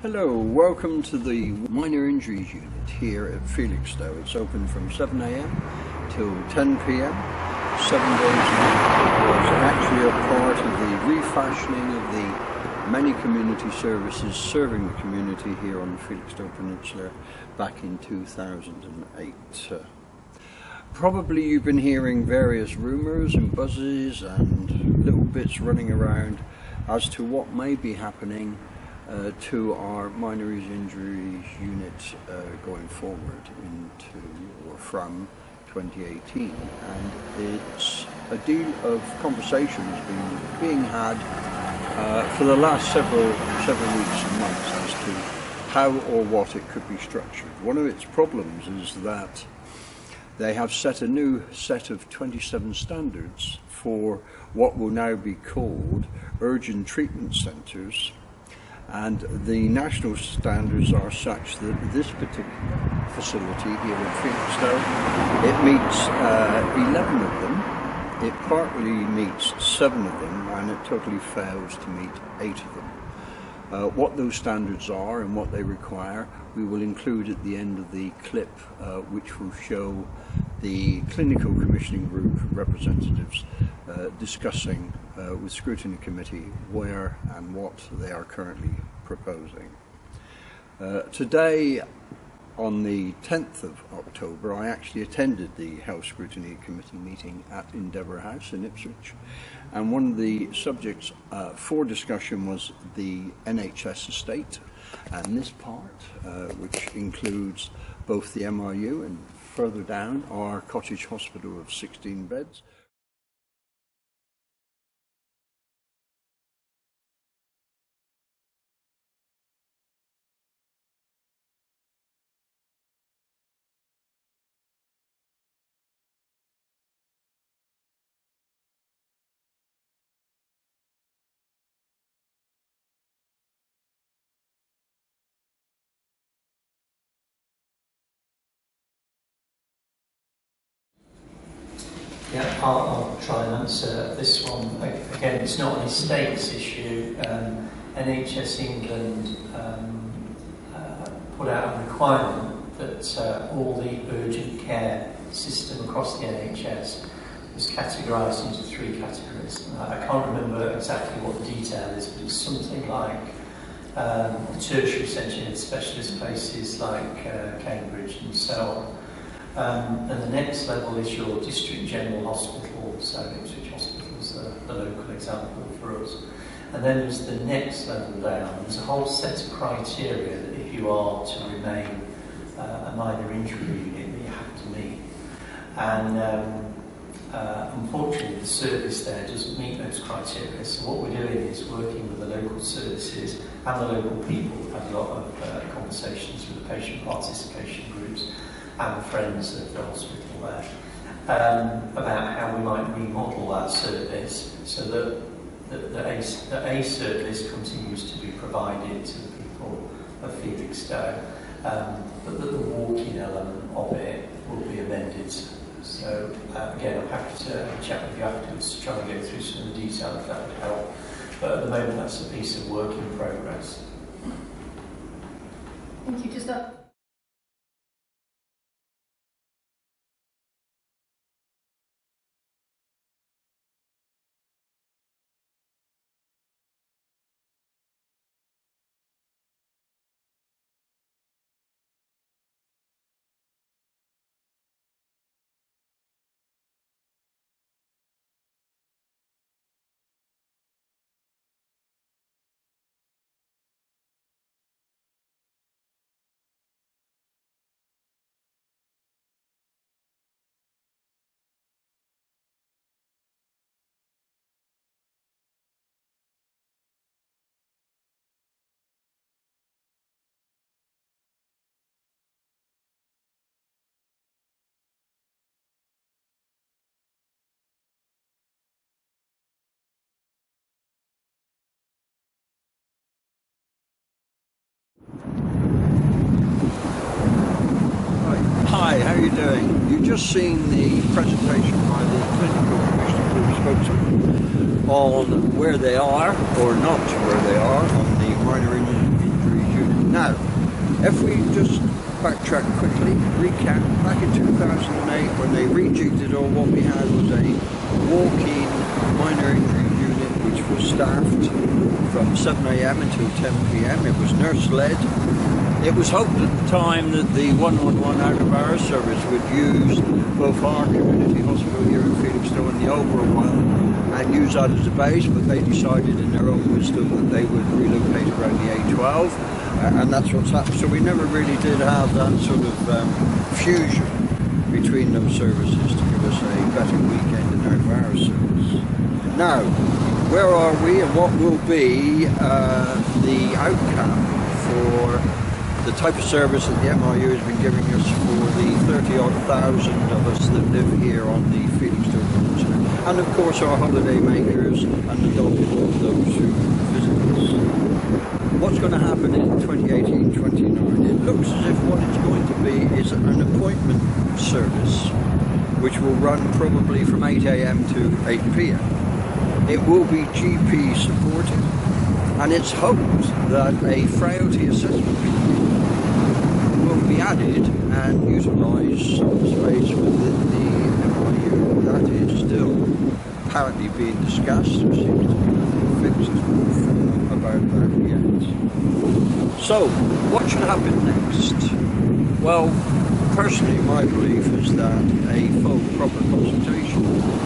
Hello, welcome to the minor injuries unit here at Felixstowe. It's open from 7 AM till 10 PM, 7 days a week. It was actually a part of the refashioning of the many community services serving the community here on the Felixstowe Peninsula back in 2008. Probably you've been hearing various rumours and buzzes and little bits running around as to what may be happening to our minor injuries unit going forward into or from 2018, and it's a deal of conversation has been being had for the last several weeks and months as to how or what it could be structured. One of its problems is that they have set a new set of 27 standards for what will now be called urgent treatment centres. And the national standards are such that this particular facility here in Felixstowe, it meets 11 of them, it partly meets 7 of them, and it totally fails to meet 8 of them. What those standards are and what they require, we will include at the end of the clip, which will show the clinical commissioning group representatives discussing with scrutiny committee where and what they are currently proposing. Today, on the 10th of October, I actually attended the Health Scrutiny Committee meeting at Endeavour House in Ipswich, and one of the subjects for discussion was the NHS estate, and this part, which includes both the MRU and further down our cottage hospital of 16 beds. Yeah, I'll try and answer this one. Again, it's not an estates issue. NHS England put out a requirement that all the urgent care system across the NHS was categorised into 3 categories. I can't remember exactly what the detail is, but it's something like the tertiary centre specialist places like Cambridge and so on. And the next level is your district general hospital, so Ipswich Hospital is the local example for us. And then there's the next level down. There's a whole set of criteria that if you are to remain a minor injury unit that you have to meet. And unfortunately the service there doesn't meet those criteria. So what we're doing is working with the local services and the local people. We've had a lot of conversations with the patient participation groups and friends of the hospital there, about how we might remodel that service so that a service continues to be provided to the people of Felixstowe, but that the walking element of it will be amended. So again, I'm happy to have a chat with you afterwards to try and go through some of the detail if that would help. But at the moment, that's a piece of work in progress. Thank you. Just that. Hi, how are you doing? You've just seen the presentation by the clinical commissioner spokesman on where they are or not where they are on the minor injuries unit Now, if we just backtrack quickly, recap, back in 2008 when they rejigged it all, what we had was a walk-in minor injury unit which was staffed from 7 AM until 10 PM. It was nurse-led. It was hoped at the time that the 111 out-of-hours service would use both our community hospital here in Felixstowe and the overall one and use that as a base, but they decided in their own wisdom that they would relocate around the A12, and that's what's happened. So we never really did have that sort of fusion between those services to give us a better weekend and out-of-hours service. Now, where are we and what will be the outcome for the type of service that the MRU has been giving us for the 30,000 of us that live here on the Felixstowe continent, and of course our holiday makers and the dog of those who visit us. What's going to happen in 2018-29? It looks as if what it's going to be is an appointment service which will run probably from 8 AM to 8 PM. It will be GP supported, and it's hoped that a frailty assessment will be added and utilise some space within the MRU. That is still apparently being discussed. There seems to be nothing fixed about that yet. So, what should happen next? Well, personally, my belief is that a full, proper consultation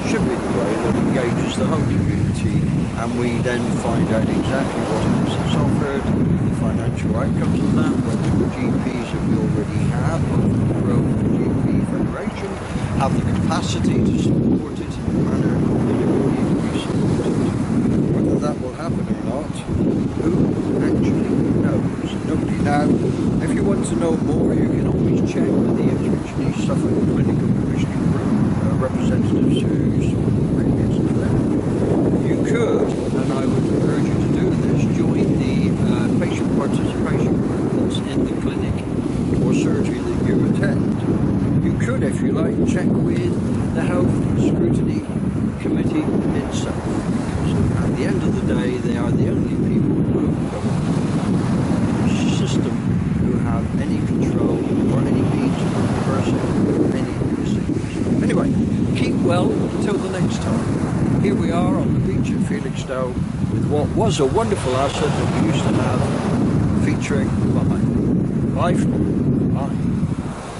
should be the way that engages the whole community, and we then find out exactly what it is that's offered, the financial outcomes of that, whether the GPs that we already have, both the Grove and GP Federation, have the capacity to support it in the manner that it will need to be supported. Whether that will happen or not, who actually knows? Nobody. Now, if you want to know more, you can always check with the Ipswich Suffolk Clinical Commissioning Group representatives who saw the previous clip. You could, and I would urge you to do this, join the patient participation group that's in the clinic or surgery that you attend. You could, if you like, check with the Health Scrutiny Committee itself, because at the end of the day, they are the only people who govern the system who have any control or any means of reversing any of these things. Anyway, keep well until the next time. Here we are on the beach at Felixstowe with what was a wonderful asset that we used to have featuring behind. Bye for now.